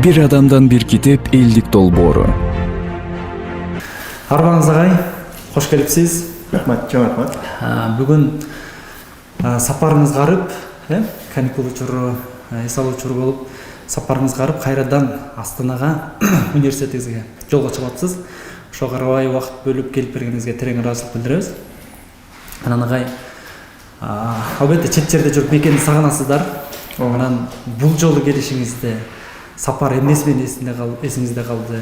Bir adamdan bir kitap eldik долбоору. Арбаңыз ағай, қош келіпсіз. Рахмат, чоң рахмат. Бүгін сапарыңыз қарып, каникул учуру, эсал учуру болуп, сапарыңыз қарып, қайрадан Астанаға университетіңізге жолға чыгапсыз. Ошо карабай убакыт бөлүп келип бергениңизге терең ыраазычылык билдиребиз. Анан ағай, албетте чет жерде жүрүп мекенди сагынасыздар. Анан бул жолу келишиңизде сапар эмнеси менен эсиңизде калды?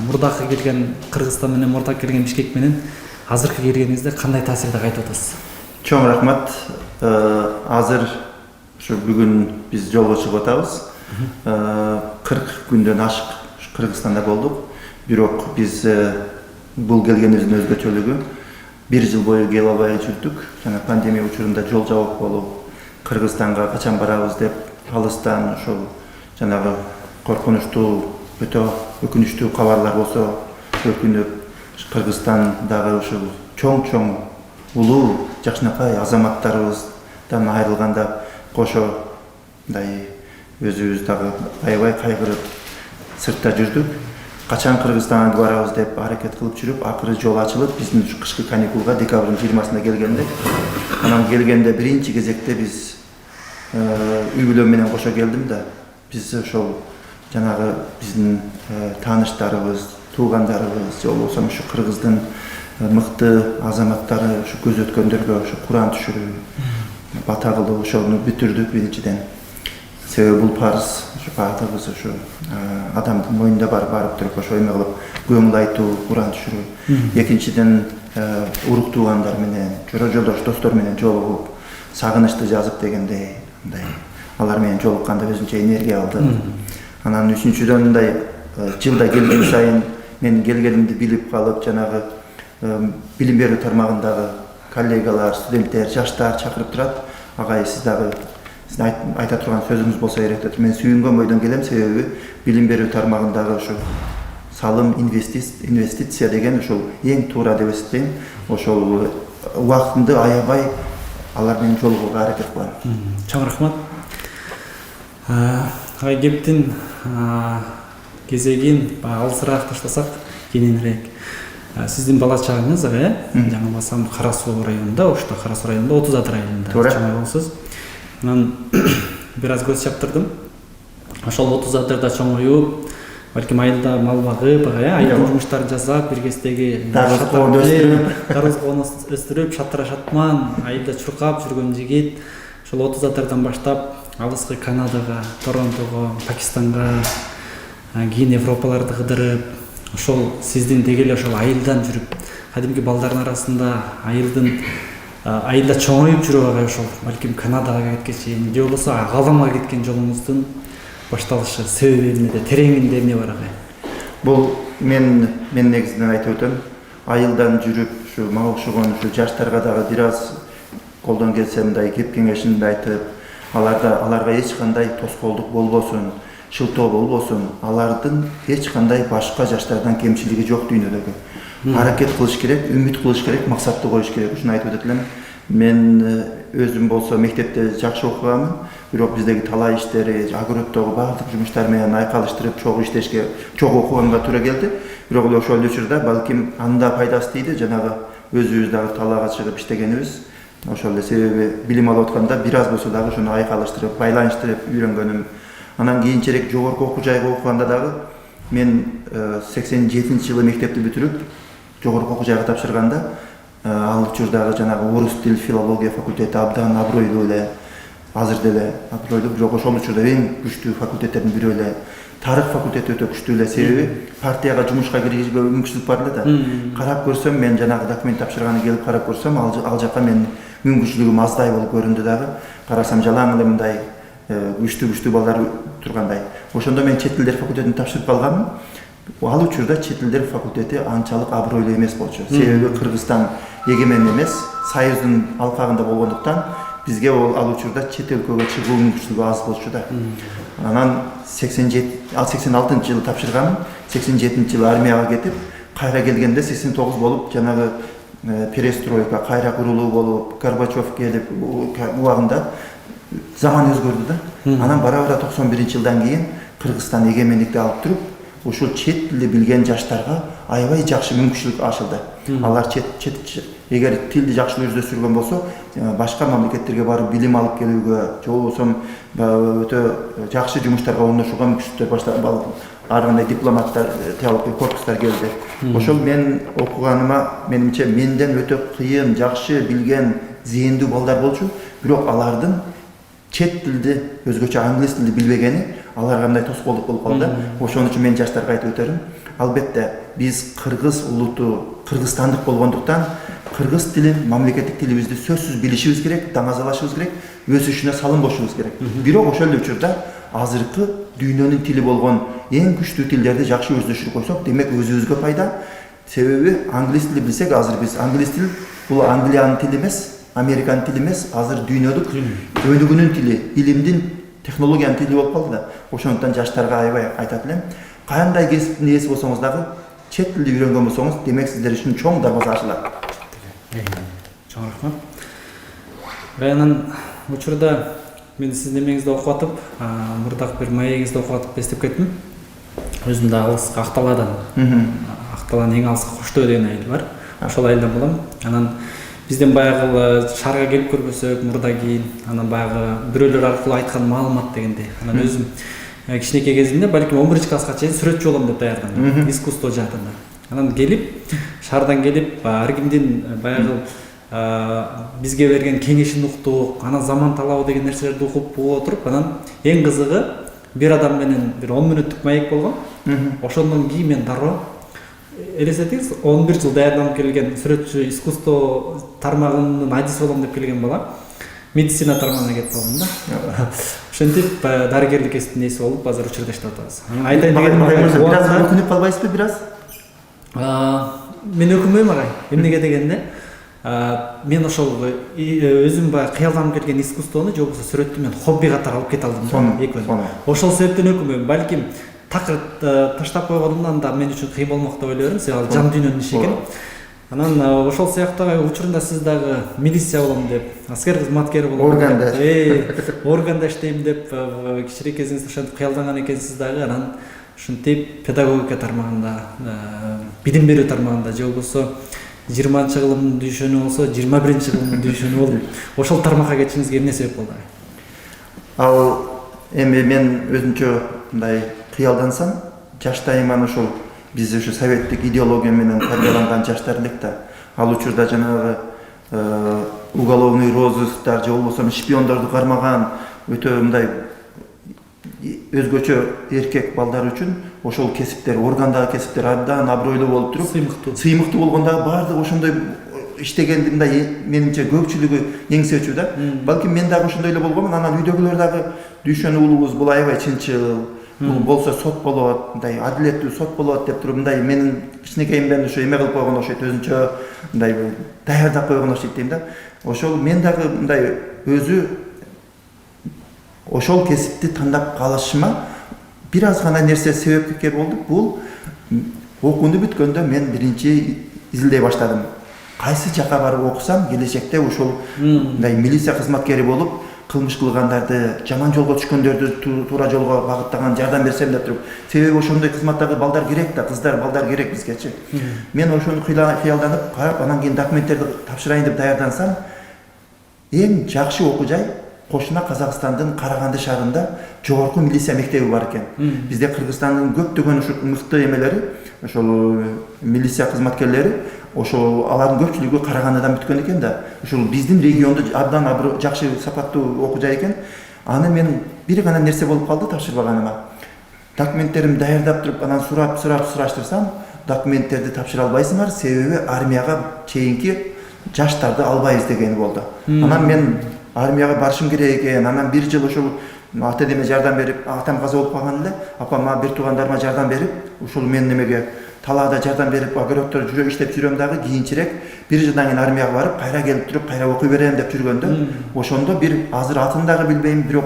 Мурдакы келген Кыргызстан менен, мурдакы келген Бишкек менен азыркы келгениңизде кандай таасирде кайтып атасыз? Чоң рахмат. Азыр ушу бүгүн биз жолго чыгып атабыз. 40 күндөн ашык Кыргызстанда болдук. Бирок биз бул келгенибиздин өзгөчөлүгү 1 жыл бою кел албай жүрдүк. Жана пандемия учурунда жол жабык болуп, Кыргызстанга качан барабыз деп алыстан ошол жанагы коркунучтуу, өтө өкүнүчтүү кабарлар болсо өкүнүп, Кыргызстандагы ушул чоң улуу жакшынакай азаматтарыбыздан айрылганда кошо мындай өзүбүз дагы аябай кайгырып сыртта жүрдүк. Качан Кыргызстанга барабыз деп аракет кылып жүрүп, акыры жол ачылып, биздин кышкы каникулга декабрдын 20-сында келгенде, анан келгенде биринчи кезекте биз үй бүлөм менен кошо келдим да, биз ошол жанагы биздин тааныштарыбыз, туугандарыбыз, же болбосо ушу Кыргыздын мыкты азаматтары ушу көз өткөндөргө ушу Куран түшүрүү, бата кылуу, ошону бүтүрдүк биринчиден. Себеби бул парыз, ушу батыбыз ушу адамдын мойнунда барып туруп ошо эме кылып көңүл айтуу, Куран түшүрүү. Экинчиден урук туугандар менен, жора жолдош достор менен жолугуп, сагынычты жазып дегендей, мындай алар менен жолукканда өзүнчө энергия алдым. Анан үчүнчүдөн мындай жылда келген сайын мен келгенимди билип калып, жанагы билим берүү тармагындагы коллегалар, студенттер, жаштар чакырып турат. Агай, сиз дагы айта турган сөзүңүз болсо керек деп. Мен сүйүнгөн бойдон келем, себеби билим берүү тармагындагы ошо салым, инвестиция деген ошол эң туура деп эсептейм. Ошол убактымды аябай алар менен жолугууга аракет кылам. Чоң рахмат. Агай, кептин кезегин алысыраак таштасак кененирээк. Сиздин бала чагыңыз жаңы басам Кара Суу районунда, ошто Кара Суу районунда 30 Ат районунда чоңой болсуз. Анан бир аз көз чаптырдым. Ошол 30 Атырда чоңоюп, балким айылда мал багып, айыл жумуштарын жасап, бир кездеги дарыз коон өстүрүп, шатыра шатман, айылда чуркап жүргөн жигит. Ошол 30 Атырдан баштап алыскы Канадага, Торонтого, Пакистанга, кийин Европаларды кыдырып, ошол сиздин деги эле ошол айылдан жүрүп, кадимки балдардын арасында айылда чоңоюп жүрүп, ошол балким Канадага кеткенче, же болбосо галамга кеткен жолуңуздун башталышы себеби эмнеде, тереңинде эмне бар агай? Бул мен негизинен айтып өтөм. Айылдан жүрүп, ушу мага окшогон ушу жаштарга дагы бир аз колдон келсе мындай кеп кеңешимди айтып, аларга эч кандай тоскоолдук болбосун, шылтоо болбосун, алардын эч кандай башка жаштардан кемчилиги жок дүйнөдөгү. Аракет кылыш керек, үмүт кылыш керек, максатты коюш керек. Ушуну айтып өтөт элем. Мен өзүм болсо мектепте жакшы окуганмын, бирок биздеги талай иштери, огороддогу баардык жумуштар менен айкалыштырып, чогуу иштешке, чогуу окуганга туура келди. Бирок ошол учурда балким анда пайдасы тийди, жанагы өзүбүз дагы талаага чыгып иштегенибиз. Ошол эле себеби билим алып атканда бир аз болсо дагы ошону айкалыштырып, байланыштырып үйрөнгөнүм. Анан кийинчерээк жогорку окуу жайга окуганда дагы мен 87-жылы мектепти бүтүрүп, жогорку окуу жайга тапшырганда, ал учурдагы жанагы орус тил филология факультети абдан абройлуу эле, азыр деле абройлуу, бирок ошол учурда эң күчтүү факультеттердин бири эле. Тарых факультети өтө күчтүү эле, себеби партияга жумушка киргизүүгө мүмкүнчүлүк бар эле да. Карап көрсөм, мен жанагы документ тапшырганы келип карап көрсөм, ал жака мен мүмкүнчүлүгүм аздай болуп көрүндү дагы. Карасам жалаң эле мындай күчтүү балдар тургандай. Ошондо мен чет тилдер факультетин тапшырып калганмын. Ал учурда чет тилдер факультети анчалык абройлуу эмес болчу. Себеби Кыргызстан эгемен эмес, Союздун алкагында болгондуктан бизге ал учурда чет өлкөгө чыгуу мүмкүнчүлүгү аз болчу да. Анан 86-жылы тапшырганмын. 87-жылы армияга кетип, кайра келгенде 89 болуп, жанагы перестройка, кайра курулуу болуп, Горбачев келип убагында заман өзгөрдү да. Анан бара-бара 91-жылдан кийин Кыргызстан эгемендикти алып туруп, ушул чет тилди билген жаштарга аябай жакшы мүмкүнчүлүк ачылды. Алар эгер тилди жакшы өздөштүргөн болсо, башка мамлекеттерге барып билим алып келүүгө, же болбосо өтө жакшы жумуштарга орношууга мүмкүнчүлүктөр башталып, ар кандай дипломаттар, теологиялык корпустар келди. Ошол мен окуганыма, менимче менден өтө кыйын, жакшы билген, зээндүү балдар болчу, бирок алардын чет тилди, өзгөчө англис тилди билбегени аларга кандай тоскоолдук болуп калды. Ошон үчүн мен жаштарга айтып өтөрүм. Албетте биз кыргыз улуту, кыргызстандык болгондуктан кыргыз тилин, мамлекеттик тилибизди сөзсүз билишибиз керек, даңазалашыбыз керек, өсүшүнө салым кошубуз керек. Бирок ошол эле учурда азыркы дүйнөнүн тили болгон эң күчтүү тилдерди жакшы өздөштүрүп койсок, демек өзүбүзгө пайда. Себеби англис тили билсек, азыр біз англис тил бул Англиянын тили эмес, Американын тили эмес, азыр дүйнөлүк өнүгүүнүн тили, илимдин, технологиянын тили болуп калды да. Ошондуктан жаштарга аябай айтат элем, кандай кесиптин ээси болсоңуз дагы чет тилди үйрөнгөн болсоңуз, демек сиздер үчүн чоң дарбаза ачылат. Чоң рахмат. Анан учурда мен сиздин немеңизди окуп атып, мурдагы бир маегиңизди окуп атып эстеп кеттим. Өзүм да алыс Акталадан, Акталанын эң алыска Коштоо деген айыл бар. Ошол айылдан болом. Анан бизден баягы шаарга келип көрбөсөк, мурда кийин, анан баягы бирөөлөр аркылуу айткан маалымат дегенде, анан өзүм кичинекей кезимде балким 11-класска чейин сүрөтчү болом деп даярдым, искусство жаатында. Анан келип, шаардан келип, ар кимдин баягы бизге берген кеңешин уктук, анан заман талабы деген нерселерди угуп отуруп, анан эң кызыгы бир адам менен бир 10 мүнөттүк маек болгон. Ошондон кийин мен дароо элестетиңиз, 11 жыл даярданып келген сүрөтчү, искусство тармагынын адиси болом деп келген бала медицина тармагына кетип калдым да. Ошентип дарыгерлик кесиптин ээси болуп азыр учурда иштеп атабыз. Айтайын дегеним бираз өкүнүп калбайсызбы бираз? Мен өкүнбөйм агай. Эмнеге дегенде, мен ошол өзүм баягы кыялданып келген искусствону, же болбосо сүрөттү мен хобби катары алып кете алдым экөө. Ошол себептен өкүнбөйм. Балким такыр таштап койгонумдан да мен үчүн кыйын болмок деп ойлойм. Себеби жан дүйнөнүн иши экен. Анан ошол сыяктуу учурунда сиз дагы милиция болом деп, аскер кызматкери болом деп, органда иштейм деп кичине кезиңизде ошентип кыялданган экенсиз дагы. Анан ушинтип педагогика тармагында, билим берүү тармагында, же болбосо 20-кылымдын дүйшөнү болсо 21-кылымдын дүйшөнү болуп, ошол тармакка кетишиңизге эмне себеп болду? Ал эми мен өзүнчө мындай кыялдансам, жаштайыман ошол биз ушу советтик идеология менен тарбияланган жаштар элек да. Ал учурда жанагы уголовный розысктар, же болбосо шпиондорду кармаган өтө мындай өзгөчө эркек балдар үчүн ошол кесиптер, органдагы кесиптер абдан абройлуу болуп туруп, сыймыктуу болгондо баардыгы ошондой иштегенди мындай менимче көпчүлүгү эңсечү да. Балким мен дагы ошондой эле болгонмун. Анан үйдөгүлөр дагы дүйшөнү уулубуз бул аябай чынчыл, бул болсо сот болот, мындай адилеттүү сот болот деп туруп, мындай менин кичинекейимден ушу эме кылып койгон окшойт, өзүнчө мындай даярдап койгон окшойт дейм да. Ошол мен дагы мындай өзү ошол кесипти тандап калышыма бир аз гана нерсе себепкер болду. Бул окууну бүткөндө мен биринчи изилдей баштадым. Кайсы жака барып окусам келечекте ошол мындай милиция кызматкери болуп, кылмыш кылгандарды, жаман жолго түшкөндөрдү туура жолго багыттаган жардам берсем деп туруп. Себеби ошондой кызматтагы балдар керек да, кыздар, балдар керек бизгечи. Мен ошону кыялданып карап, анан кийин документтерди тапшырайын деп даярдансам, эң жакшы окуу жай кошуна Казакстандын Караганды шаарында жогорку милиция мектеби бар экен. Бизде Кыргызстандын көптөгөн ушу мыкты эмелери, ошол милиция кызматкерлери, ошол алардын көпчүлүгү Карагандыдан бүткөн экен да. Ошол биздин региондо абдан жакшы сапаттуу окуу жай экен. Аны мен бир гана нерсе болуп калды тапшырбаганыма. Документтеримди даярдап туруп, анан сураштырсам, документтерди тапшыра албайсыңар, себеби армияга чейинки жаштарды албайбыз дегени болду. Анан мен армияга барышым керек экен. Анан бир жыл ошол ата энеме жардам берип, атам каза болуп калган эле, апама, бир туугандарыма жардам берип, ушул мен немеге талаада жардам берип, огороддор жүрөп иштеп жүрөм дагы, кийинчерээк бир жылдан кийин армияга барып, кайра келип туруп, кайра окуй берем деп жүргөндө, ошондо бир азыр атын дагы билбейм, бирок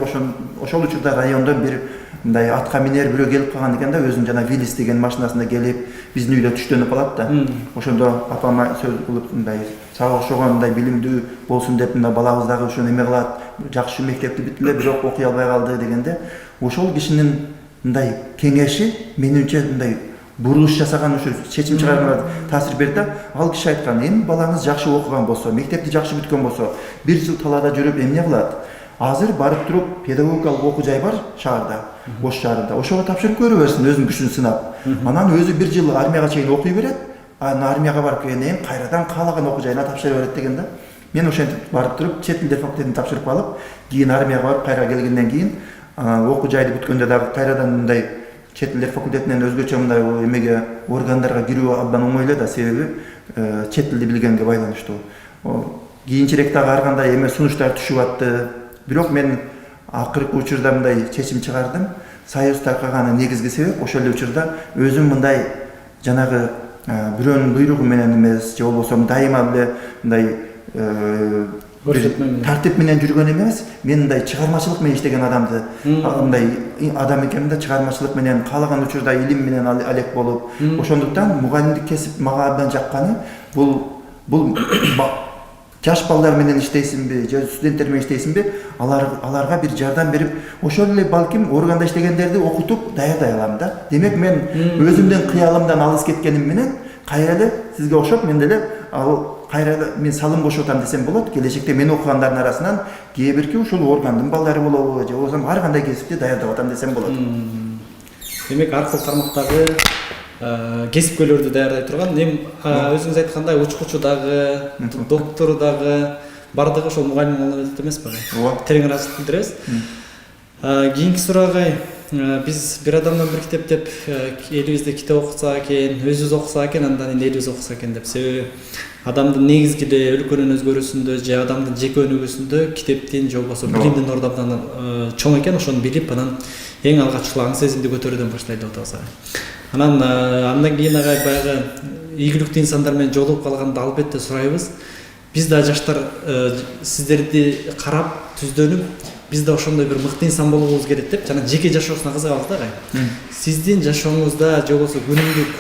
ошол учурда райондон бир мындай атка минер бирөө келип калган экен да, өзүнүн жана Виллис деген машинасында келип, биздин үйдө түштөнүп калат да. Ошондо апама сөз кылып, мындай сага окшогон мындай билимдүү болсун деп, мына балабыз дагы ушуну эме кылат, жакшы мектепти бүттү эле, бирок окуй албай калды дегенде, ошол кишинин мындай кеңеши менимче мындай бурулуш жасаган ушу чечим чыгарганга таасир берди да. Ал киши айткан, эми балаңыз жакшы окуган болсо, мектепти жакшы бүткөн болсо, 1 жыл талаада жүрүп эмне кылат? Азыр барып туруп педагогикалык окуу жай бар шаарда, Ош шаарында. Ошого тапшырып көрө берсин, өзүнүн күчүн сынап. Анан өзү 1 жыл армияга чейин окуй берет. Анан армияга барып келгенден кийин кайрадан каалаган окуу жайына тапшыра берет деген да. Мен ошентип барып туруп чет тилдер факультетин тапшырып алып, кийин армияга барып кайра келгенден кийин окуу жайды бүткөндө дагы кайрадан мындай чет тилдер факультетинен өзгөчө мындай эмеге органдарга кирүү абдан оңой эле да, себеби чет тилди билгенге байланыштуу. Кийинчерээк дагы ар кандай эме сунуштар түшүп атты. Бирок мен акыркы учурда мындай чечим чыгардым. Союз таркаганын негизги себеп ошол эле учурда өзүм мындай жанагы бирөөнүн буйругу менен эмес, же болбосо дайыма эле мындай тартип менен жүргөн эмес, мен мындай чыгармачылык менен иштеген адамды, мындай адам экенмин да, чыгармачылык менен каалаган учурда илим менен алек болуп, ошондуктан мугалимдик кесип мага абдан жакканы, бул жаш балдар менен иштейсиңби, же студенттер менен иштейсиңби, аларга бир жардам берип, ошол эле балким органда иштегендерди окутуп даярдай алам да. Демек мен өзүмдүн кыялымдан алыс кеткеним менен кайра эле сизге окшоп мен деле кайра мен салым кошуп атам десем болот. Келечекте мен окугандардын арасынан кээ бирки ушул органдын балдары болобу, же болбосо ар кандай кесипти даярдап атам десем болот. Демек ар кыл тармактагы кесипкөйлөрдү даярдай турган, эми өзүңүз айткандай учкучу дагы, доктору дагы бардыгы ошол мугалим болот эмеспи? Ооба. Терең ыраазычылык билдиребиз. Кийинки сурагы, биз бир адамдан бир китеп деп элибизде китеп окуса экен, өзүбүз окуса экен, андан кийин элибиз окуса экен деп. Себеби адамдын негизги эле өлкөнүн өзгөрүүсүндө же адамдын жеке өнүгүүсүндө китептин же болбосо билимдин орду абдан чоң экен. Ошону билип, анан эң алгачкы аң сезимди көтөрүүдөн баштайлы деп атабыз. Анан андан кийин баягы ийгиликтүү инсандар менен жолугуп калганда албетте сурайбыз. Биз да жаштар сиздерди карап, түздөнүп, биз да ошондой бир мыкты инсан болуубуз керек деп, жана жеке жашоосуна кызыгабыз да. Сиздин жашооңузда же болбосо күнүмдүк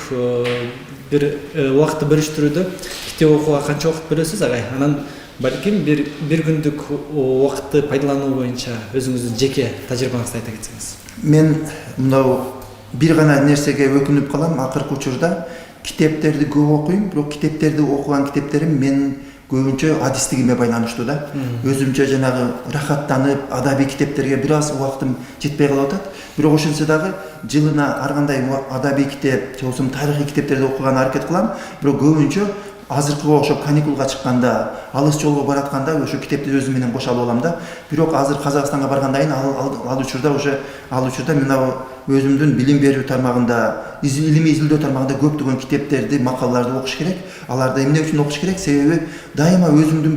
бир убакытты бөлүштүрүүдө китеп окууга канча убакыт бөлөсүз агай? Анан балким бир күндүк убакытты пайдалануу боюнча өзүңүздүн жеке тажрыйбаңызды айта кетсеңиз. Мен мынау бир гана нерсеге өкүнүп калам. Акыркы учурда китептерди көп окуйм, бирок китептерди окуган китептерим мен көбүнчө адистигиме байланыштуу да. Өзүмчө жанагы рахаттанып, адабий китептерге бир аз убактым жетпей калып атат. Бирок ошентсе дагы жылына ар кандай адабий китеп, же болбосо тарыхый китептерди окуганга аракет кылам. Бирок көбүнчө азыркыга окшоп каникулга чыкканда, алыс жолго баратканда ошо китепти өзүм менен коша алып алам да. Бирок азыр Казакстанга баргандан кийин ал учурда мен өзүмдүн билим берүү тармагында, илимий изилдөө тармагында көптөгөн китептерди, макалаларды окуш керек. Аларды эмне үчүн окуш керек? Себеби дайыма өзүмдүн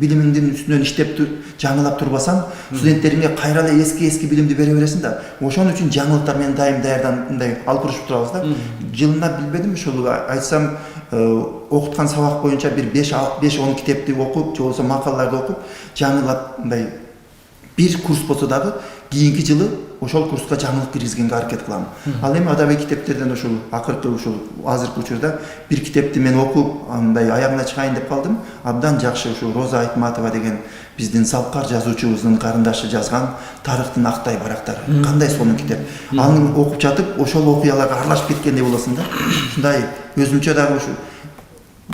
билимимдин үстүнөн иштеп жаңылап турбасам, студенттериме кайра эле эски билимди бере бересиң да. Ошон үчүн жаңылыктар менен дайым даярданып алып урушуп турабыз да. Жылына билбедим, ошол айтсам окуткан сабак боюнча бир 5-10 китепти окуп, же болбосо макалаларды окуп, жаңылап мындай бир курс болсо дагы кийинки жылы ошол курска жаңылык киргизгенге аракет кылам. Ал эми адабий китептерден ушул акыркы ушул азыркы учурда бир китепти мен окуп, андай аягына чыгайын деп калдым. Абдан жакшы ушул Роза Айтматова деген биздин салкар жазуучубуздун карындашы жазган Тарыхтын актай барактары. Кандай сонун китеп. Аны окуп жатып, ошол окуяларга аралашып кеткендей болосуң да. Ушундай өзүмчө дагы ушул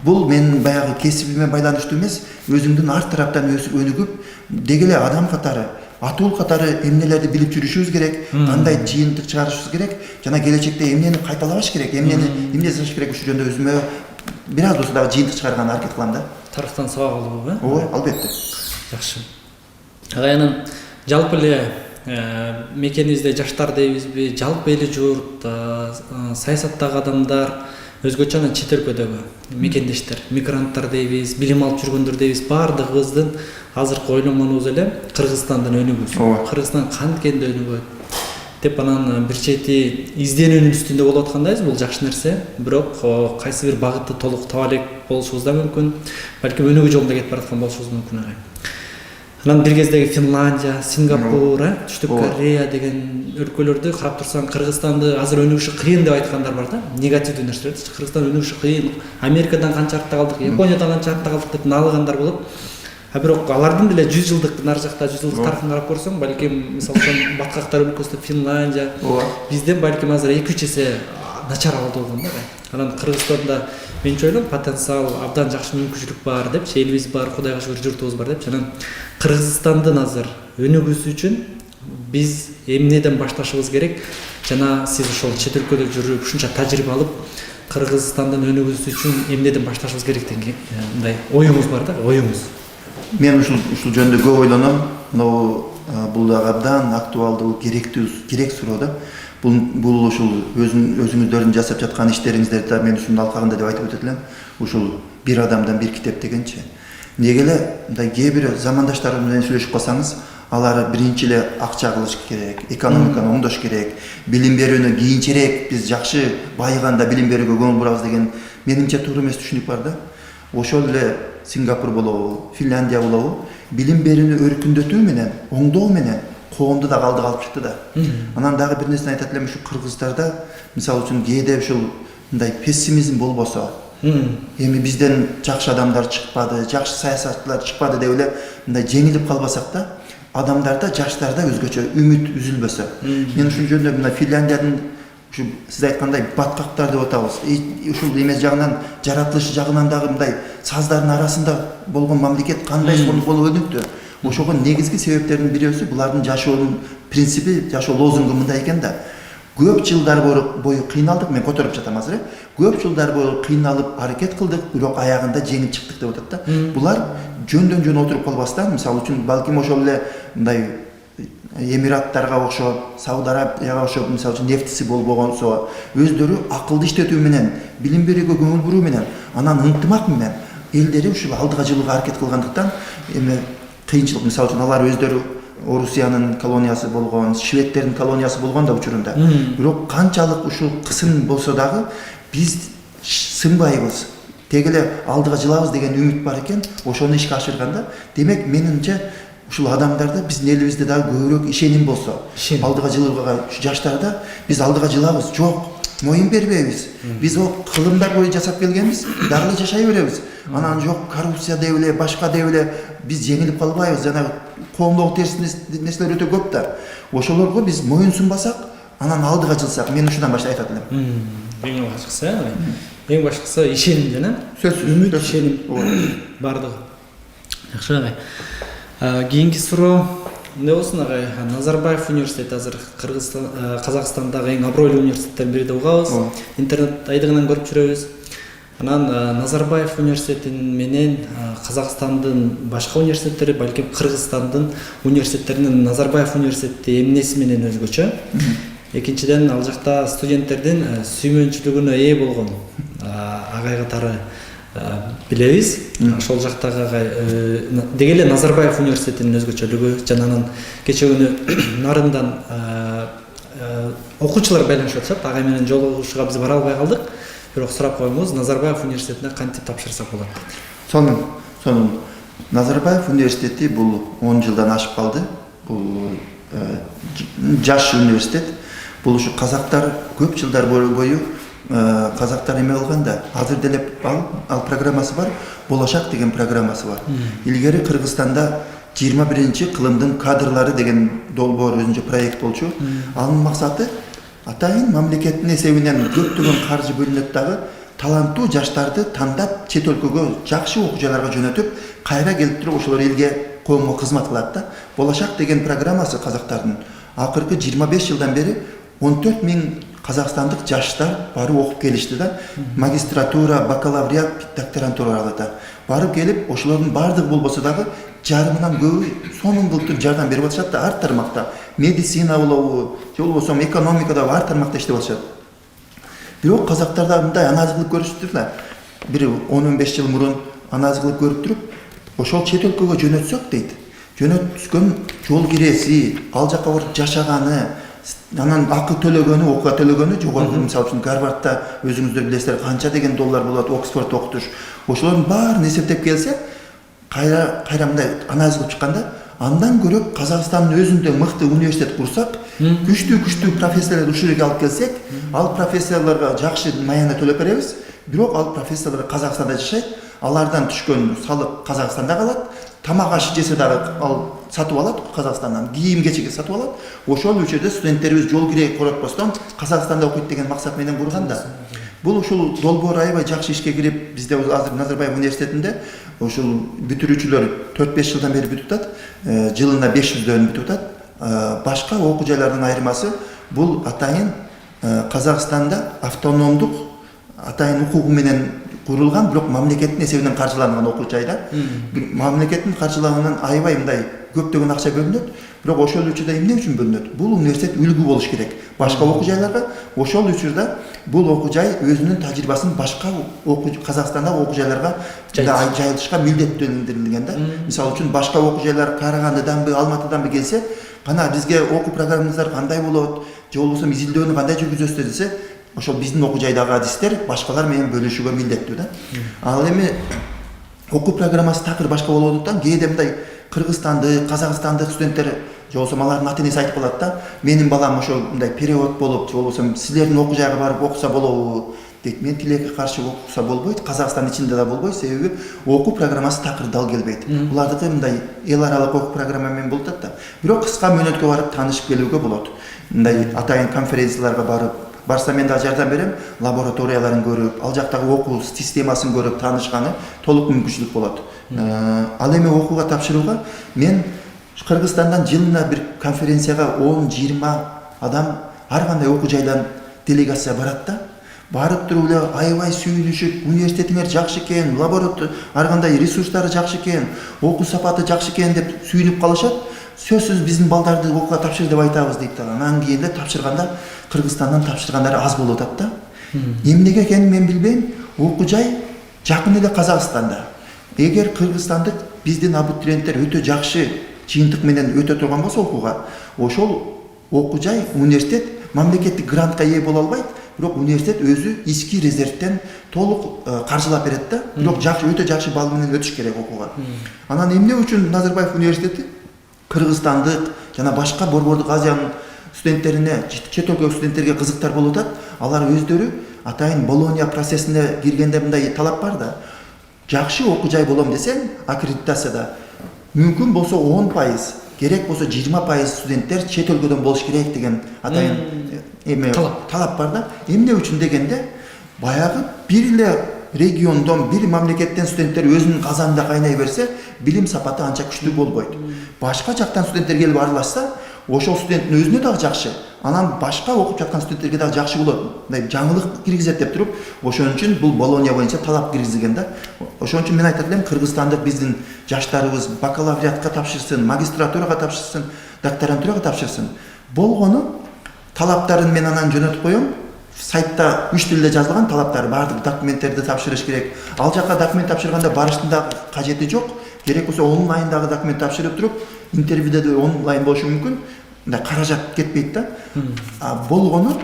бул менин баягы кесибиме байланыштуу эмес, өзүңдүн ар тараптан өнүгүп, деги эле адам катары, атул катары эмнелерди билип жүрүшүбүз керек, кандай жыйынтык чыгарышыбыз керек, жана келечекте эмнени кайталабаш керек, эмне жасаш керек, ушул жөнүндө өзүмө бир аз болсо дагы жыйынтык чыгарганга аракет кылам да. Тарыхтан сабак алууга, Ооба, албетте. Жакшы. Агайнын жалпы эле мекенибизде жаштар дейбизби, жалпы эли журт, саясаттагы адамдар, өзгөчө анан чет өлкөдөгү мекендештер, мигранттар дейбиз, билим алып жүргөндөр дейбиз, баардыгыбыздын азыркы ойлонгонубуз эле Кыргызстандын өнүгүүсү. Кыргызстан канткен өнүгөт деп анан бир чети изденүүнүн үстүндө болуп аткандайбыз. Бул жакшы нерсе, бирок кайсы бир багытты толук таба элек болушубуз да мүмкүн. Балким өнүгүү жолунда кетип бараткан болушубуз мүмкүн. Анан бир кездеги Финляндия, Сингапур, Түштүк Корея деген өлкөлөрдү карап турсаң, Кыргызстанды азыр өнүгүшү кыйын деп айткандар бар да. Негативдүү нерселерди. Кыргызстан өнүгүшү кыйын, Америкадан канча артта калдык, Япониядан канча артта калдык деп налыгандар болуп, Бирок алардын деле 100 жылдык нары жакта 100 жылдык тарыхын карап көрсөң, балким мисалы үчүн Баткактар өлкөсүндө Финляндия, бизден балким азыр 2-3 эсе начар абалда болгон да. Анан Кыргызстанда менче ойлойм потенциал абдан жакшы мүмкүнчүлүк бар депчи, элибиз бар, Кудайга шүгүр журтубуз бар депчи. Анан Кыргызстандын азыр өнүгүүсү үчүн биз эмнеден башташыбыз керек? Жана сиз ошол чет өлкөдө жүрүп, ушунча тажрыйба алып, Кыргызстандын өнүгүүсү үчүн эмнеден башташыбыз керек деген мындай оюңуз бар да, оюңуз. Мен ушул жөнүндө көп ойлоном. Бул дагы абдан актуалдуу, керек суроо да. Бул ушул өзүңүздөрдүн жасап жаткан иштериңиздерди да мен ушунун алкагында деп айтып өтөт элем. Ушул бир адамдан бир китеп дегенчи. Неге эле мындай кээ бир замандаштарым менен сүйлөшүп калсаңыз, алар биринчи эле акча кылыш керек, экономиканы оңдош керек, билим берүүнү кийинчерээк биз жакшы байыганда билим берүүгө көңүл бурабыз деген менимче туура эмес түшүнүк бар да. Ошол эле Сингапур болобу, Финляндия болобу, билим берүүнү өркүндөтүү менен, оңдоо менен коомду да алдыга алып чыкты да. Анан дагы бир нерсени айтат элем, ушу кыргыздарда мисалы үчүн кээде ушул мындай пессимизм болбосо, эми бизден жакшы адамдар чыкпады, жакшы саясатчылар чыкпады деп эле мындай жеңилип калбасак да, адамдарда, жаштарда өзгөчө үмүт үзүлбөсө. Мен ушул жөнүндө мына Финляндиянын ушу сиз айткандай баткактар деп атабыз. Ушул эмес жагынан, жаратылыш жагынан дагы мындай саздардын арасында болгон мамлекет кандай сонун болуп өнүктү. Ошого негизги себептердин бирөөсү булардын жашоонун принципи, жашоо лозунгу мындай экен да. Көп жылдар бою кыйналдык, мен которуп жатам азыр. Көп жылдар бою кыйналып аракет кылдык, бирок аягында жеңип чыктык деп атат да. Булар жөндөн-жөн отуруп калбастан, мисалы үчүн балким ошол эле мындай Эмираттарга окшоп, Сауд Арабияга окшоп, мисалы үчүн нефтиси болбогонсо, өздөрү акылды иштетүү менен, билим берүүгө көңүл буруу менен, анан ынтымак менен элдери ушул алдыга жылууга аракет кылгандыктан, эми кыйынчылык, мисалы үчүн алар өздөрү Орусиянын колониясы болгон, Шведтердин колониясы болгон да учурунда. Бирок канчалык ушул кысым болсо дагы биз сынбайбыз. Теги эле алдыга жылабыз деген үмүт бар экен, ошону ишке ашырганда, демек менимче ушул адамдарда биздин элибизде дагы көбүрөөк ишеним болсо, алдыга жылууга жаштарда биз алдыга жылабыз, жок, моюн бербейбиз. Биз ол кылымдар бою жасап келгенбиз, дагы эле жашай беребиз. Анан жок, коррупция деп эле, башка деп эле биз жеңилип калбайбыз. Жана коомдогу терс нерселер өтө көп да. Ошолорго биз моюн сунбасак, анан алдыга жылсак, мен ушудан баштап айтат элем. Эң башкысы ишеним жана үмүт, ишеним бардыгы. Жакшы агай. Кийинки суроо эмне болсун агай? Назарбаев университети азыр Казакстандагы эң абройлуу университеттердин бири деп угабыз. Интернет айдыгынан көрүп жүрөбүз. Анан Назарбаев университетинин менен Казакстандын башка университеттери, балким Кыргызстандын университеттеринин Назарбаев университети эмнеси менен өзгөчө? Экинчиден, ал жакта студенттердин сүймөнчүлүгүнө ээ болгон агай катары билебиз. Ошол жактагы деги эле Назарбаев университетинин өзгөчөлүгү жана анан кече күнү нарындан окуучулар байланышып атышат. Агай менен жолугушууга биз бара албай калдык. Бирок сурап коюңуз, Назарбаев университетине кантип тапшырсак болот? Сонун. Назарбаев университети бул 10 жылдан ашып калды. Бул жаш университет. Бул ушу казактар көп жылдар бою казактар эме кылганда, азыр деле ал программасы бар, Болашак деген программасы бар. Илгери Кыргызстанда 21-чи кылымдын кадрлары деген долбоор өзүнчө проект болчу. Анын максаты атайын мамлекеттин эсебинен көптөгөн каржы бөлүнөт дагы таланттуу жаштарды тандап чет өлкөгө жакшы окуучуларга жөнөтүп, кайра келип туруп ошолор элге, коомго кызмат кылат да. Болашак деген программасы казактардын акыркы 25 жылдан бери 14 000 казакстандык жаштар барып окуп келишти да. Магистратура, бакалавриат, докторантураларда да. Барып келип, ошолордун бардыгы болбосо дагы жарымынан көбү сонун кылып жардам берип атышат да, ар тармакта. Медицина болобу, же болбосо экономикада ар тармакта иштеп атышат. Бирок казактарда мындай анализ кылып көрүштүр да. Бир 10-15 жыл мурун анализ кылып көрүп туруп, ошол чет өлкөгө жөнөтсөк дейт. Жөнөткөн жол киреси, ал жакка барып жашаганы, анан акы төлөгөнү, окууга төлөгөнү жогорку, мисалы үчүн Гарвардта өзүңүздөр билесиздер канча деген доллар болот, Оксфордто окутуш. Ошолордун баарын эсептеп келсе, кайра мындай анализ кылып чыкканда, андан көрөп Казакстандын өзүндө мыкты университет курсак, күчтүү профессорлорду ушул жерге алып келсек, ал профессорлорго жакшы маяна төлөп беребиз. Бирок ал профессорлор Казакстанда жашайт, алардан түшкөн салык Казакстанда калат, тамак аш жесе дагы ал сатып алат Казакстандан, кийим кечеги сатып алат. Ошол учурда студенттерибиз жол кире коротпостон Казакстанда окуйт деген максат менен курган да. Бул ушул долбоор аябай жакшы ишке кирип, бизде азыр Назарбаев университетинде ушул бүтүрүүчүлөр 4-5 жылдан бери бүтүп атат, жылына 500дөн бүтүп атат. Башка окуу жайлардын айырмасы бул атайын Казакстанда автономдук атайын укугу менен курулган, бирок мамлекеттин эсебинен каржыланган окуу жайлар. Мамлекеттин каржылауынан аябай мындай көптөгөн акча бөлүнөт, бирок ошол учурда эмне үчүн бөлүнөт? Бул университет үлгү болуш керек башка окуу жайларга. Ошол учурда бул окуу жай өзүнүн тажрыйбасын башка Казакстандагы окуу жайларга жайылтышка милдеттендирилген да. Мисалы үчүн башка окуу жайлар Карагандаданбы, Алматыданбы келсе, кана бизге окуу программаңыздар кандай болот, же болбосо изилдөөнү кандай жүргүзөсүздөр десе, ошол биздин окуу жайдагы адистер башкалар менен бөлүшүүгө милдеттүү да. Ал эми окуу программасы такыр башка болуп атат. Кээде мындай Кыргызстандык, Казакстандык студенттер же болбосо алардын ата-энеси айтып калат да, менин балам ошол мындай перевод болуп, же болбосо силердин окуу жайга барып окуса болобу дейт. Мен тилекке каршы окуса болбойт, Казакстан ичинде да болбойт, себеби окуу программасы такыр дал келбейт. Булардыкы мындай эл аралык окуу программа менен болуп атат да. Бирок кыска мөөнөткө барып таанышып келүүгө болот. Мындай атайын конференцияларга барып, барса мен да жардам берем, лабораторияларын көрүп, ал жактагы окуу системасын көрүп таанышканы толук мүмкүнчүлүк болот. Ал эми окууга тапшырууга мен Кыргызстандан жылына бир конференцияга 10-20 адам ар кандай окуу жайдан делегация барат да. Барып туруп эле аябай сүйүнүшүп, университетиңер жакшы экен, лаборатор ар кандай ресурстары жакшы экен, окуу сапаты жакшы экен деп сүйүнүп калышат. Сөзсүз биздин балдарды окууга тапшыр деп айтабыз дейт да. Анан кийин эле тапшырганда Кыргызстандан тапшыргандар аз болуп атат да. Эмнеге экенин мен билбейм. Окуу жай жакын эле Казакстанда. Эгер кыргызстандык биздин абитуриенттер өтө жакшы жыйынтык менен өтө турган болсо окууга, ошол окуу жай, университет мамлекеттик грантка ээ боло албайт, бирок университет өзү ички резервден толук каржылап берет да. Бирок жакшы, өтө жакшы балл менен өтүш керек окууга. Анан эмне үчүн Назарбаев университети кыргызстандык жана башка Борбордук Азиянын студенттерине, чет өлкө студенттерге кызыктар болуп атат? Алар өздөрү атайын Болония процессине киргенде мындай талап бар да. Жакшы окуу жай болом десең, аккредитацияда мүмкүн болсо 10%, керек болсо 20% студенттер чет өлкөдөн болуш керек деген атайын эме талап бар да. Эмне үчүн дегенде, баягы бир эле региондон, бир мамлекеттен студенттер өзүнүн казанында кайнай берсе, билим сапаты анча күчтүү болбойт. Башка жактан студенттер келип аралашса, ошол студенттин өзүнө дагы жакшы, анан башка окуп жаткан студенттерге дагы жакшы болот. Мындай жаңылык киргизет деп туруп, ошон үчүн бул Болония боюнча талап киргизилген да. Ошон үчүн мен айтат элем, Кыргызстандык биздин жаштарыбыз бакалавриатка тапшырсын, магистратурага тапшырсын, докторантурага тапшырсын. Болгону талаптарын мен анан жөнөтүп коем. Сайтта 3 тилде жазылган талаптар, баардык документтерди тапшырыш керек. Ал жакка документ тапшырганда барыштын да кажети жок. Керек болсо онлайндагы документ тапшырып туруп, интервьюде да онлайн болушу мүмкүн. Мындай каражат кетпейт да. Болгону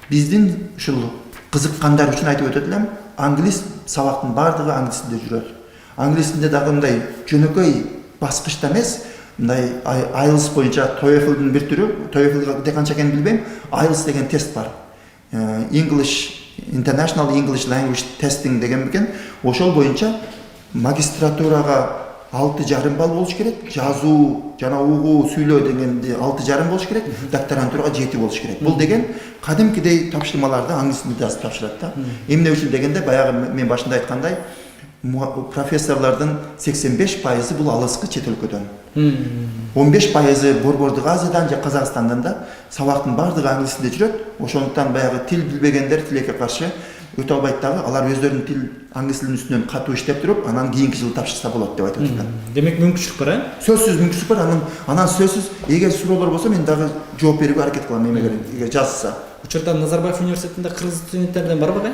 биздин ушул кызыккандар үчүн айтып өтөт элем, англис сабактын баардыгы англис тилинде жүрөт. Англис тилинде дагы мындай жөнөкөй баскычта эмес, мындай IELTS боюнча TOEFL'дын бир түрү, TOEFL канча экенин билбейм, IELTS деген тест бар. International English Language Testing деген бекен. Ошол боюнча магистратурага 6,5 балл болуш керек, жазуу жана угуу сүйлөө дегенде 6,5 болуш керек, докторантурага 7 болуш керек. Бул деген кадимкидей тапшырмаларды англис тилинде жазып тапшырат да. Эмне үчүн дегенде, баягы мен башында айткандай, профессорлордун 85% бул алыскы чет өлкөдөн. 15% Борбордук Азиядан же Казакстандан да сабактын баардыгы англис тилинде жүрөт. Ошондуктан баягы тил билбегендер тилекке каршы өтө албайт дагы. Алар өздөрүнүн тил англис тилинин үстүнөн катуу иштеп туруп, анан кийинки жылы тапшырса болот деп айтып жаткан. Демек мүмкүнчүлүк бар, Сөзсүз мүмкүнчүлүк бар. Анан сөзсүз эгер суроолор болсо мен дагы жооп берүүгө аракет кылам, эгер жазса. Учурда Назарбаев университетинде кыргыз студенттерден барбы?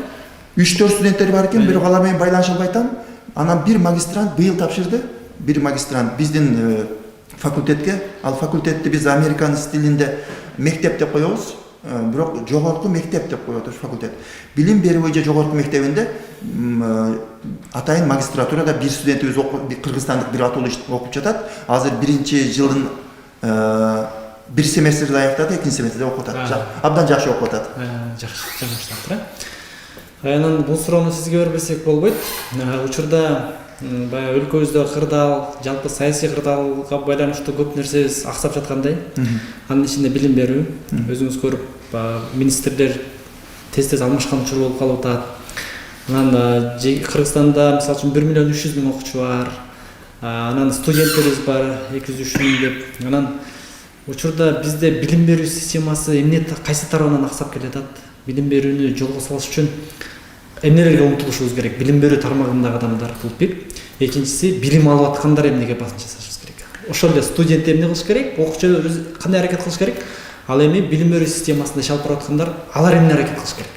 3-4 студенттер бар экен, бирок алар менен байланыша албайтам. Анан бир магистрант быйыл тапшырды. Бир магистрант биздин факультетке, ал факультетти биз американ стилинде мектеп деп коебуз, бирок жогорку мектеп деп коет ошол факультет. Билим берүү боюнча жогорку мектебинде атайын магистратурада бир студентибиз кыргызстандык бир атолу окуп жатат. Азыр биринчи жылдын бир семестрди аяктады, экинчи семестрде окуп атат. Абдан жакшы окуп атат. Жакшы баштап тура. Анан бул суроону сизге бербесек болбойт. Учурда баягы өлкөбүздө кырдаал, жалпы саясий кырдаалга байланыштуу көп нерсебиз аксап жаткандай. Анын ичинде билим берүү. Өзүңүз көрүп, министрлер тез алмашкан учур болуп калып атат. Анан Кыргызстанда мисалы үчүн 1 миллион 300 миң окуучу бар. Анан студенттерибиз бар 203 миң деп. Анан учурда бизде билим берүү системасы эмне кайсы тарабынан аксап келатат? Билим берүүнү жолго салыш үчүн эмнелерге умтулушубуз керек? Билим берүү тармагындагы адамдар бул бир. Экинчиси, билим алып аткандар эмнеге басым жасашыбыз керек? Ошол эле студент эмне кылыш керек? Окуучу кандай аракет кылыш керек? Ал эми билим берүү системасында иш алып барып аткандар алар эмне аракет кылыш керек?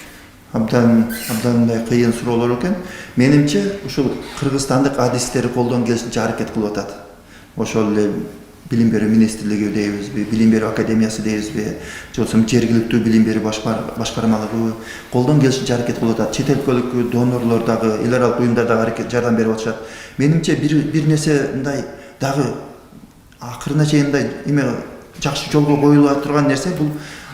Абдан мындай кыйын суроолор экен. Менимче ушул кыргызстандык адистер колдон келишинче аракет кылып атат. Ошол эле билим берүү министрлиги дейбизби, билим берүү академиясы дейбизби, же болбосо жергиликтүү билим берүү башкармалыгы колдон келишинче аракет кылып атат. Чет өлкөлүк донорлор дагы, эл аралык уюмдар дагы аракет жардам берип атышат. Менимче бир нерсе мындай дагы акырына чейин мындай эме жакшы жолго коюла турган нерсе бул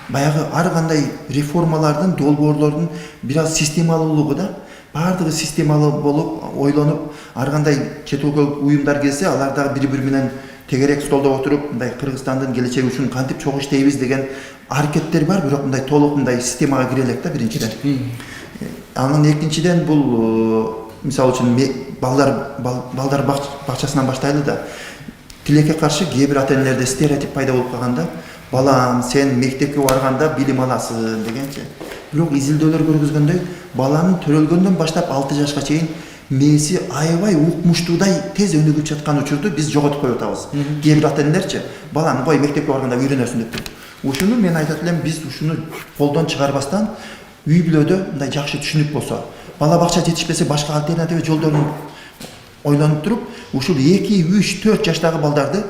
баягы ар кандай реформалардын, долбоорлордун бир аз системалуулугу да. Бардыгы системалуу болуп, ойлонуп, ар кандай чет өлкөлүк уюмдар келсе, алар дагы бири-бири менен тегерек столдо отуруп, мындай Кыргызстандын келечеги үчүн кантип чогуу иштейбиз деген аракеттер бар, бирок мындай толук мындай системага кире элек да биринчиден. Анан экинчиден бул мисалы үчүн балдар бакчасынан баштайлы да. Тилекке каршы кээ бир ата-энелерде стереотип пайда болуп калганда, балам сен мектепке барганда билим аласың дегенчи. Бирок изилдөөлөр көргөзгөндөй, баланын төрөлгөндөн баштап 6 жашка чейин мээси аябай укмуштуудай тез өнүгүп жаткан учурду биз жоготуп коюп атабыз. Кээ бир ата-энелерчи баланы кой мектепке барганда үйрөнөсүн деп. Ушуну мен айтат элем, биз ушуну колдон чыгарбастан үй бүлөдө мындай жакшы түшүнүк болсо, бала бакча жетишпесе башка альтернатива жолдорун ойлонуп туруп, ушул 2, 3, 4 жаштагы балдарды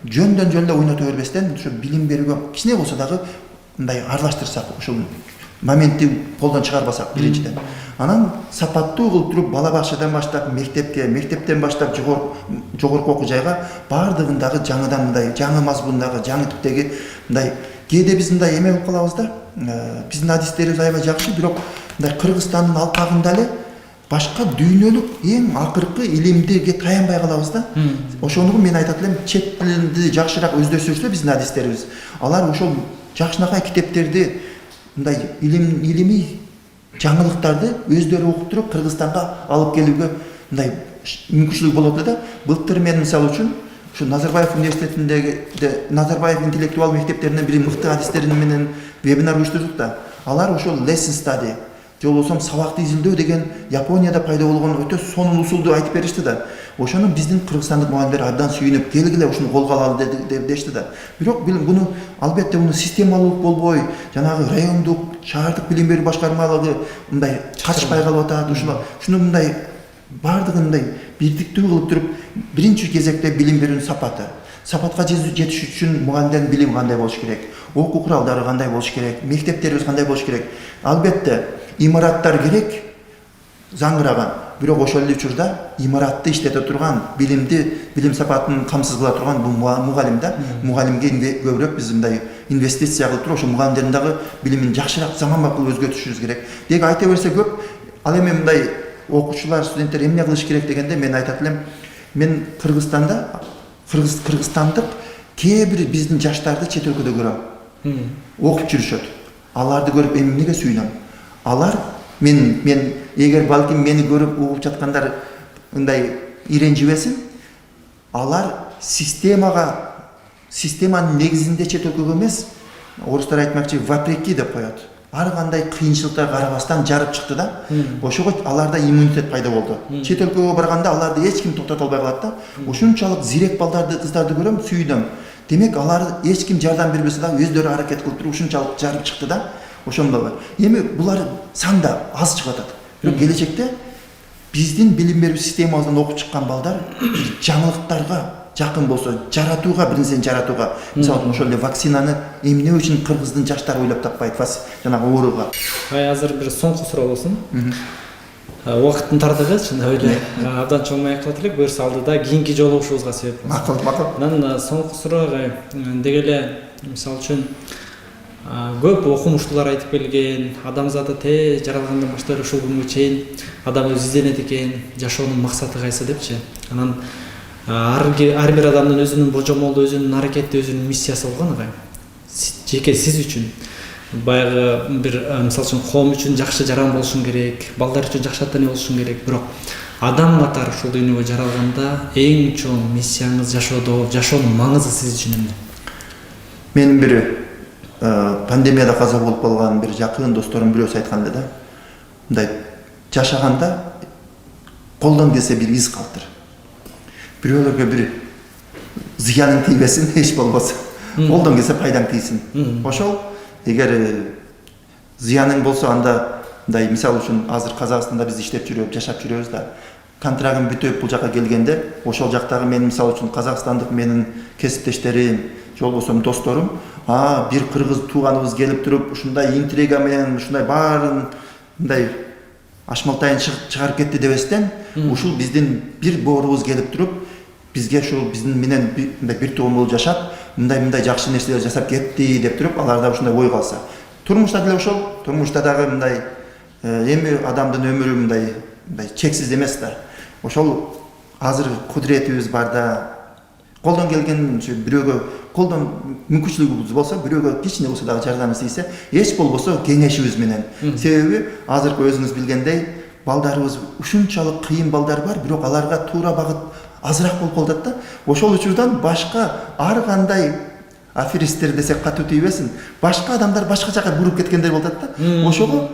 жөндөн жолдо ойното бербестен, ушу билим берүүгө кичине болсо дагы мындай аралаштырсак, ушул моментти колдон чыгарбасак биринчиден. Анан сапаттуу кылып туруп бала бакчадан баштап мектепке, мектептен баштап жогорку окуу жайга бардыгындагы жаңыдан мындай жаңы мазмундагы, жаңы типтеги мындай кээде биз мындай эме болуп калабыз да. Биздин адистерибиз аябай жакшы, бирок мындай Кыргызстандын алкагында эле башка дүйнөлүк эң акыркы илимдиге таянбай калабыз да. Ошону мен айтат элем, чет тилинди жакшыраак өздөштүрсө биздин адистерибиз, алар ошол жакшынакай китептерди мындай илимий жаңылыктарды өздөрү окуп туруп Кыргызстанга алып келүүгө мындай мүмкүнчүлүк болот эле да. Былтыр мен мисалы үчүн ушу Назарбаев университетиндеги Назарбаев интеллектуал мектептеринин бир мыкты адистери менен вебинар уюштурдук да. Алар ошол lesson study, же болбосо сабакты изилдөө деген Японияда пайда болгон өтө сонун усулду айтып беришти да. Ошону биздин кыргызстандык мугалимдер абдан сүйүнүп, келгиле ушуну колго алалы дешти да. Бирок буну албетте буну системалуулук болбой, жанагы райондук, шаардык билим берүү башкармалыгы мындай качпай калып атат. Ушуну мындай бардыгын мындай бирдиктүү кылып туруп, биринчи кезекте билим берүүнүн сапатка жетиш үчүн мугалимдердин билими кандай болуш керек, окуу куралдары кандай болуш керек, мектептерибиз кандай болуш керек. Албетте имараттар керек, заңгыраган. Бирок ошол эле учурда имаратты иштете турган, билим сапатын камсыз кыла турган бул мугалим да. Мугалимге көбүрөөк биз мындай инвестиция кылып туруп, ошо мугалимдердин дагы билимин жакшыраак заманбап кылып өзгөртүшүбүз керек. Деги айта берсе көп. Ал эми мындай окуучулар, студенттер эмне кылыш керек дегенде мен айтат элем, мен Кыргызстанда кыргызстандык кээ бир биздин жаштарды чет өлкөдө көрөм. Окуп жүрүшөт. Аларды көрүп эмнеге сүйүнөм? Алар мен эгер балким мени көрүп угуп жаткандар мындай иренжибесин, алар системанын негизинде чет өлкөгө эмес, орустар айтмакчы вопреки деп коет. Ар кандай кыйынчылыктар карабастан жарып чыкты да. Ошого аларда иммунитет пайда болду. Чет өлкөгө барганда аларды эч ким токтото албай калат да. Ошунчалык зирек балдарды, кыздарды көрөм, сүйүнөм. Демек алар эч ким жардам бербесе да өздөрү аракет кылып туруп ушунчалык жарып чыкты да. Ошондой бар. Эми булар санда аз чыгып атат. Бирок келечекте биздин билим берүү системабыздан окуп чыккан балдар жаңылыктарга жакын болсо, жаратууга, бир нерсени жаратууга, мисалы ошол эле вакцинаны эмне үчүн кыргыздын жаштары ойлоп таппайт, жанагы ооруга. Азыр бир соңку суроо болсун. Убакыттын тардыгы чындап эле абдан чоң аякалат элек, буюрса алдыда кийинки жолугушуубузга себеп болсун. Макул. Анан соңку суроо деги эле мисалы үчүн көп окумуштуулар айтып келген, адамзаты тез жаралгандан баштап ушул күнгө чейин адам өзү изденет экен, жашоонун максаты кайсы депчи. Анан ар бир адамдын өзүнүн божомолу, өзүнүн аракети, өзүнүн миссиясы болгон агай. Жеке сиз үчүн баягы бир мисалы үчүн коом үчүн жакшы жаран болушуң керек, балдар үчүн жакшы ата эне болушуң керек, бирок адам катары ушул дүйнөгө жаралганда эң чоң миссияңыз жашоодо, жашоонун маңызы сиз үчүн эмне? Менин бир пандемияда каза болуп калган бир жакын досторум бирөөсү айткан да, мындай жашаганда колдон келсе бир из калтыр. Бирөөлөргө бир зыяның тийбесин, эч болбосо. Колдон келсе пайдаң тийсин. Ошол эгер зыяның болсо анда мындай мисалы үчүн азыр Казакстанда биз иштеп жүрөбүз, жашап жүрөбүз да. Контрагым бүтүп бул жака келгенде, ошол жактагы мен мисалы үчүн казакстандык менин кесиптештерим, же болбосо досторум, бир кыргыз тууганыбыз келип туруп, ушундай интрига менен, ушундай баарын мындай ашмалтайын чыгарып кетти дебестен, ушул биздин бир боорубуз келип туруп, бизге ушул биздин менен бир тоом болуп жашап, мындай жакшы нерселер жасап кетти деп туруп, аларда ушундай ой калса. Турмушта деле ошол, турмушта дагы мындай эми адамдын өмүрү мындай чексиз эмес да. Ошол азыр кудуретибиз бар да. Колдон келген бирөөгө, колдон мүмкүнчүлүгүбүз болсо, бирөөгө кичине болсо дагы жардамыбыз тийсе, эч болбосо кеңешибиз менен. Себеби азыркы өзүңүз билгендей, балдарыбыз ушунчалык кыйын балдар бар, бирок аларга туура багыт азыраак болуп калат да. Ошол учурдан башка ар кандай аферисттер десек катуу тийбесин, башка адамдар башка жака буруп кеткендер болот да. Ошого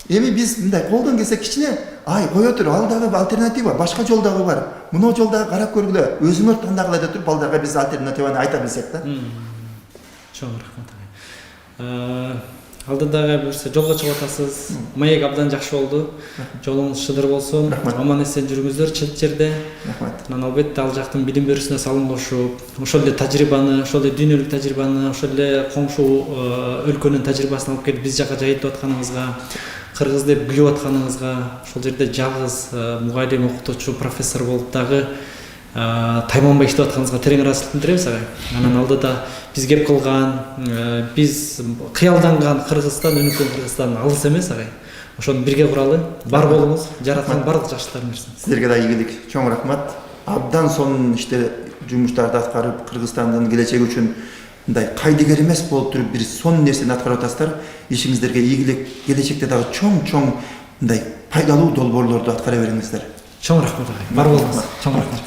эми биз мындай колдон келсе кичине, кое тур, ал дагы альтернатива, башка жол дагы бар. Мына жолдагы карап көргүлө, өзүңөр тандагыла деп туруп балдарга биз альтернативаны айта билсек да. Чоң рахмат. Алдыдагы бирсе жолго чыгып атасыз. Маек абдан жакшы болду. Жолуңуз шыдыр болсун. Аман эсен жүрүңүздөр чет жерде. Рахмат. Анан албетте ал жактын билим берүүсүнө салым кошуп, ошол эле тажрыйбаны, ошол эле дүйнөлүк тажрыйбаны, ошол эле коңшу өлкөнүн тажрыйбасын алып келип биз жака жайылтып атканыңызга, кыргыз деп күлүп атканыңызга, ошол жерде жалгыз мугалим, окутуучу, профессор болуп дагы тайманбай иштеп атканыңызга терең ыраазычылык билдиребиз агай. Анан алдыда биз кеп кылган, биз кыялданган Кыргызстан, өнүккөн Кыргызстан алыс эмес агай. Ошону бирге куралы, бар болуңуз, жараткан барлык жакшылыктарын берсин. Сиздерге да ийгилик, чоң рахмат. Абдан сонун жумуштарды аткарып, Кыргызстандын келечеги үчүн мындай кайдыгер эмес болуп туруп, бир сонун нерсени аткарып атасыздар. Ишиңиздерге ийгилик, келечекте дагы чоң мындай пайдалуу долбоорлорду аткара бериңиздер. Чоң рахмат агай. Бар болуңуз. Чоң рахмат.